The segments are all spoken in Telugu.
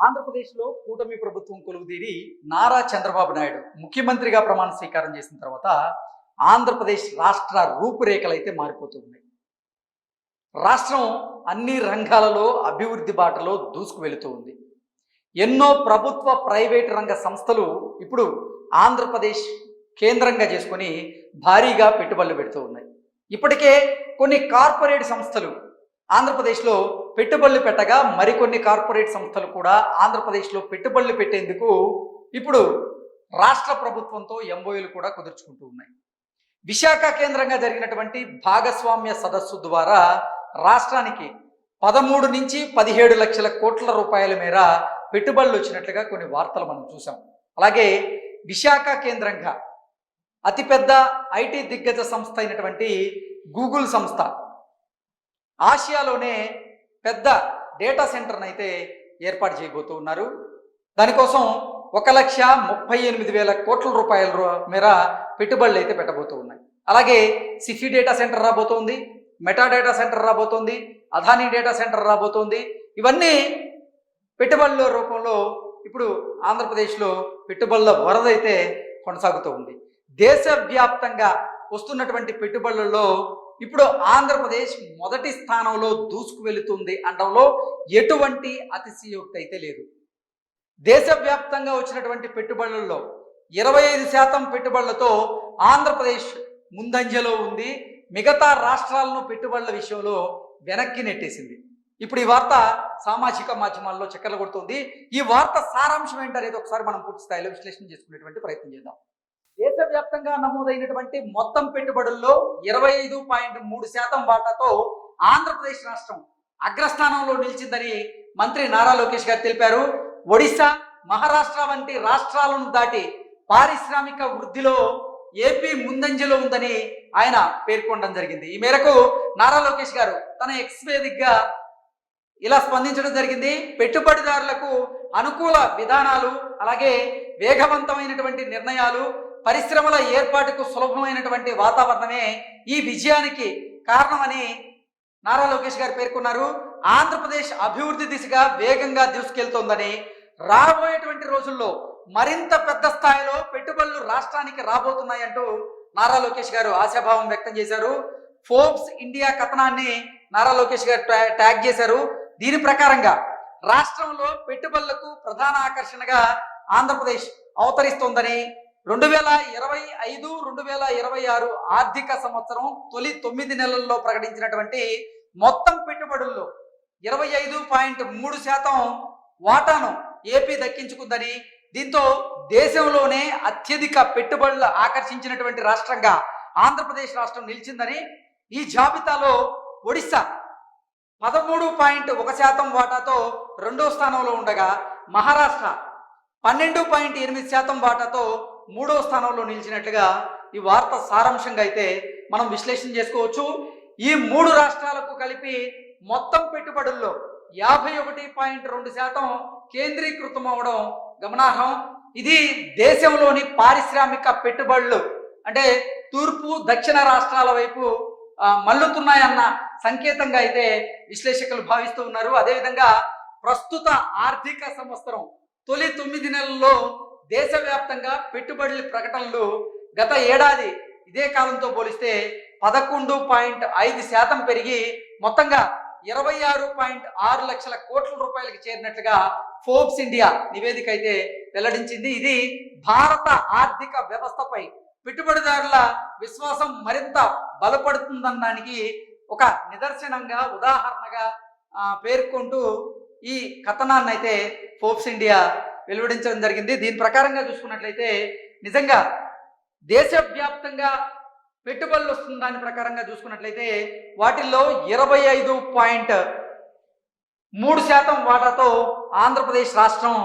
ఆంధ్రప్రదేశ్లో కూటమి ప్రభుత్వం కొలువుదీరి నారా చంద్రబాబు నాయుడు ముఖ్యమంత్రిగా ప్రమాణ స్వీకారం చేసిన తర్వాత ఆంధ్రప్రదేశ్ రాష్ట్ర రూపురేఖలు అయితే మారిపోతున్నాయి. రాష్ట్రం అన్ని రంగాలలో అభివృద్ధి బాటలో దూసుకు వెళుతూ ఉంది. ఎన్నో ప్రభుత్వ ప్రైవేటు రంగ సంస్థలు ఇప్పుడు ఆంధ్రప్రదేశ్ కేంద్రంగా చేసుకొని భారీగా పెట్టుబడులు పెడుతూ ఉన్నాయి. ఇప్పటికే కొన్ని కార్పొరేట్ సంస్థలు ఆంధ్రప్రదేశ్లో పెట్టుబడులు పెట్టగా మరికొన్ని కార్పొరేట్ సంస్థలు కూడా ఆంధ్రప్రదేశ్లో పెట్టుబడులు పెట్టేందుకు ఇప్పుడు రాష్ట్ర ప్రభుత్వంతో ఎంఓయూలు కూడా కుదుర్చుకుంటూ ఉన్నాయి. విశాఖ కేంద్రంగా జరిగినటువంటి భాగస్వామ్య సదస్సు ద్వారా రాష్ట్రానికి 13 నుంచి 17 లక్షల కోట్ల రూపాయల మేర పెట్టుబడులు వచ్చినట్లుగా కొన్ని వార్తలు మనం చూసాం. అలాగే విశాఖ కేంద్రంగా అతిపెద్ద ఐటీ దిగ్గజ సంస్థ అయినటువంటి గూగుల్ సంస్థ ఆసియాలోనే పెద్ద డేటా సెంటర్ని అయితే ఏర్పాటు చేయబోతూ ఉన్నారు. దానికోసం 1,38,000 కోట్ల రూపాయల మేర పెట్టుబడులు అయితే పెట్టబోతూ ఉన్నాయి. అలాగే సిఫీ డేటా సెంటర్ రాబోతోంది, మెటా డేటా సెంటర్ రాబోతోంది, అదానీ డేటా సెంటర్ రాబోతోంది. ఇవన్నీ పెట్టుబడుల రూపంలో ఇప్పుడు ఆంధ్రప్రదేశ్లో పెట్టుబడుల వరద అయితే కొనసాగుతూ ఉంది. దేశవ్యాప్తంగా వస్తున్నటువంటి పెట్టుబడులలో ఇప్పుడు ఆంధ్రప్రదేశ్ మొదటి స్థానంలో దూసుకు వెళుతుంది అనడంలో ఎటువంటి అతిశయోక్తి అయితే లేదు. దేశవ్యాప్తంగా వచ్చినటువంటి పెట్టుబడులలో 25% పెట్టుబడులతో ఆంధ్రప్రదేశ్ ముందంజలో ఉంది. మిగతా రాష్ట్రాలను పెట్టుబడుల విషయంలో వెనక్కి నెట్టేసింది. ఇప్పుడు ఈ వార్త సామాజిక మాధ్యమాల్లో చక్కర్లు కొడుతుంది. ఈ వార్త సారాంశం ఏంటనేది ఒకసారి మనం పూర్తి స్థాయిలో విశ్లేషణ చేసుకునేటువంటి ప్రయత్నం చేద్దాం. దేశవ్యాప్తంగా నమోదైనటువంటి మొత్తం పెట్టుబడుల్లో 25.3% వాటాతో ఆంధ్రప్రదేశ్ రాష్ట్రం అగ్రస్థానంలో నిలిచిందని మంత్రి నారా లోకేష్ గారు తెలిపారు. ఒడిశా, మహారాష్ట్ర వంటి రాష్ట్రాలను దాటి పారిశ్రామిక వృద్ధిలో ఏపీ ముందంజలో ఉందని ఆయన పేర్కొనడం జరిగింది. ఈ మేరకు నారా లోకేష్ గారు తన ఎక్స్ వేదికగా ఇలా స్పందించడం జరిగింది. పెట్టుబడిదారులకు అనుకూల విధానాలు, అలాగే వేగవంతమైనటువంటి నిర్ణయాలు, పరిశ్రమల ఏర్పాటుకు సులభమైనటువంటి వాతావరణమే ఈ విజయానికి కారణమని నారా లోకేష్ గారు పేర్కొన్నారు. ఆంధ్రప్రదేశ్ అభివృద్ధి దిశగా వేగంగా దూసుకెళ్తోందని, రాబోయేటువంటి రోజుల్లో మరింత పెద్ద స్థాయిలో పెట్టుబడులు రాష్ట్రానికి రాబోతున్నాయంటూ నారా లోకేష్ గారు ఆశాభావం వ్యక్తం చేశారు. ఫోర్బ్స్ ఇండియా కథనాన్ని నారా లోకేష్ గారు ట్యాగ్ చేశారు. దీని ప్రకారంగా రాష్ట్రంలో పెట్టుబడులకు ప్రధాన ఆకర్షణగా ఆంధ్రప్రదేశ్ అవతరిస్తోందని, 2025-2026 ఆర్థిక సంవత్సరం తొలి 9 నెలల్లో ప్రకటించినటువంటి మొత్తం పెట్టుబడుల్లో 25.3% వాటాను ఏపీ దక్కించుకుందని, దీంతో దేశంలోనే అత్యధిక పెట్టుబడులు ఆకర్షించినటువంటి రాష్ట్రంగా ఆంధ్రప్రదేశ్ రాష్ట్రం నిలిచిందని, ఈ జాబితాలో ఒడిశా 13.1% వాటాతో రెండో స్థానంలో ఉండగా, మహారాష్ట్ర 12.8% వాటాతో మూడో స్థానంలో నిలిచినట్లుగా ఈ వార్త సారాంశంగా అయితే మనం విశ్లేషణ చేసుకోవచ్చు. ఈ 3 రాష్ట్రాలకు కలిపి మొత్తం పెట్టుబడుల్లో 51.2% కేంద్రీకృతం అవడం గమనార్హం. ఇది దేశంలోని పారిశ్రామిక పెట్టుబడులు అంటే తూర్పు దక్షిణ రాష్ట్రాల వైపు మల్లుతున్నాయన్న సంకేతంగా అయితే విశ్లేషకులు భావిస్తూ ఉన్నారు. అదేవిధంగా ప్రస్తుత ఆర్థిక సంవత్సరం తొలి 9 నెలల్లో దేశవ్యాప్తంగా పెట్టుబడుల ప్రకటనలు గత ఏడాది ఇదే కాలంతో పోలిస్తే 11.5% పెరిగి మొత్తంగా 26.6 లక్షల కోట్ల రూపాయలకు చేరినట్లుగా ఫోర్బ్స్ ఇండియా నివేదిక అయితే వెల్లడించింది. ఇది భారత ఆర్థిక వ్యవస్థపై పెట్టుబడిదారుల విశ్వాసం మరింత బలపడుతుందనడానికి ఒక నిదర్శనంగా, ఉదాహరణగా పేర్కొంటూ ఈ కథనాన్ని అయితే ఫోర్బ్స్ ఇండియా వెలువడించడం జరిగింది. దీని ప్రకారంగా చూసుకున్నట్లయితే నిజంగా దేశవ్యాప్తంగా పెట్టుబడులు వస్తున్న దాని ప్రకారంగా చూసుకున్నట్లయితే వాటిల్లో 25.3% వాటాతో ఆంధ్రప్రదేశ్ రాష్ట్రం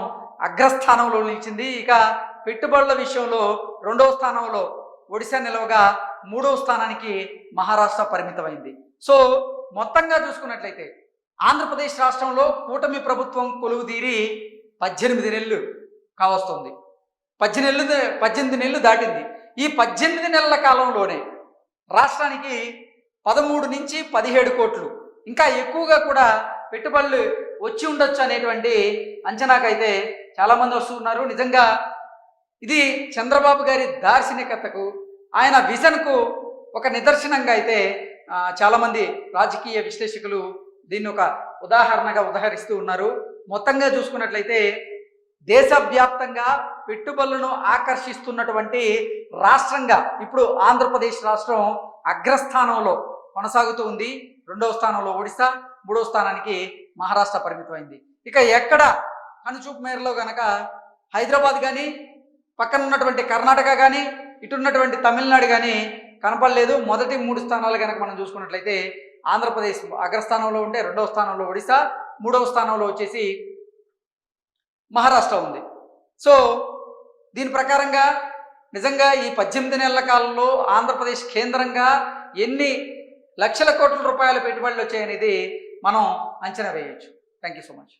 అగ్రస్థానంలో నిలిచింది. ఇక పెట్టుబడుల విషయంలో రెండవ స్థానంలో ఒడిశా నిలవగా మూడవ స్థానానికి మహారాష్ట్ర పరిమితమైంది. సో మొత్తంగా చూసుకున్నట్లయితే ఆంధ్రప్రదేశ్ రాష్ట్రంలో కూటమి ప్రభుత్వం కొలువుదీరి 18 నెలలు కావస్తుంది. 18 నెలలు దాటింది. ఈ 18 నెలల కాలంలోనే రాష్ట్రానికి 13 నుంచి 17 కోట్లు, ఇంకా ఎక్కువగా కూడా పెట్టుబడులు వచ్చి ఉండొచ్చు అనేటువంటి అంచనాకైతే చాలామంది వస్తున్నారు. నిజంగా ఇది చంద్రబాబు గారి దార్శనికతకు, ఆయన విజన్కు ఒక నిదర్శనంగా అయితే చాలామంది రాజకీయ విశ్లేషకులు దీన్ని ఒక ఉదాహరణగా ఉదహరిస్తూ ఉన్నారు. మొత్తంగా చూసుకున్నట్లయితే దేశవ్యాప్తంగా పెట్టుబడులను ఆకర్షిస్తున్నటువంటి రాష్ట్రంగా ఇప్పుడు ఆంధ్రప్రదేశ్ రాష్ట్రం అగ్రస్థానంలో కొనసాగుతూ ఉంది. 2వ స్థానంలో ఒడిశా, 3వ స్థానానికి మహారాష్ట్ర పరిమితమైంది. ఇక ఎక్కడ కనుచూపు మేరలో గనక హైదరాబాద్ కానీ, పక్కన ఉన్నటువంటి కర్ణాటక కానీ, ఇటున్నటువంటి తమిళనాడు కానీ కనపడలేదు. మొదటి 3 స్థానాలు కనుక మనం చూసుకున్నట్లయితే ఆంధ్రప్రదేశ్ అగ్రస్థానంలో ఉంటే 2వ స్థానంలో ఒడిశా, 3వ స్థానంలో వచ్చేసి మహారాష్ట్ర ఉంది. సో దీని ప్రకారంగా నిజంగా ఈ 18 నెలల కాలంలో ఆంధ్రప్రదేశ్ కేంద్రంగా ఎన్ని లక్షల కోట్ల రూపాయల పెట్టుబడులు వచ్చాయనేది మనం అంచనా వేయవచ్చు. Thank you so much.